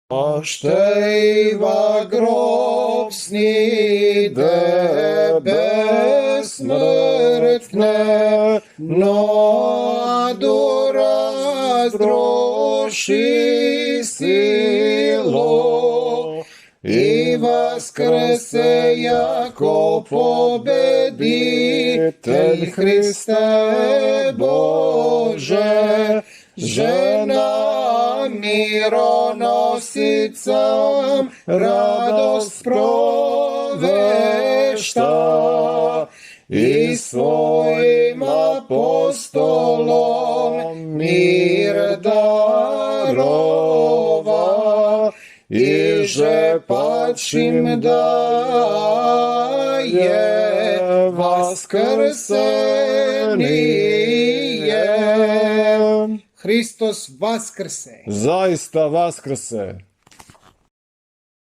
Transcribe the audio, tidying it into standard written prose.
Oštejva grob snide besmrtne, nadu razdroši silo i vaskrese jako pobeditelj Hriste Bože, žena mironosicam radost provešta i svojim apostolom mir darova i že pačim daje vaskrsenije. Hristos vaskrse. Zaista vaskrse.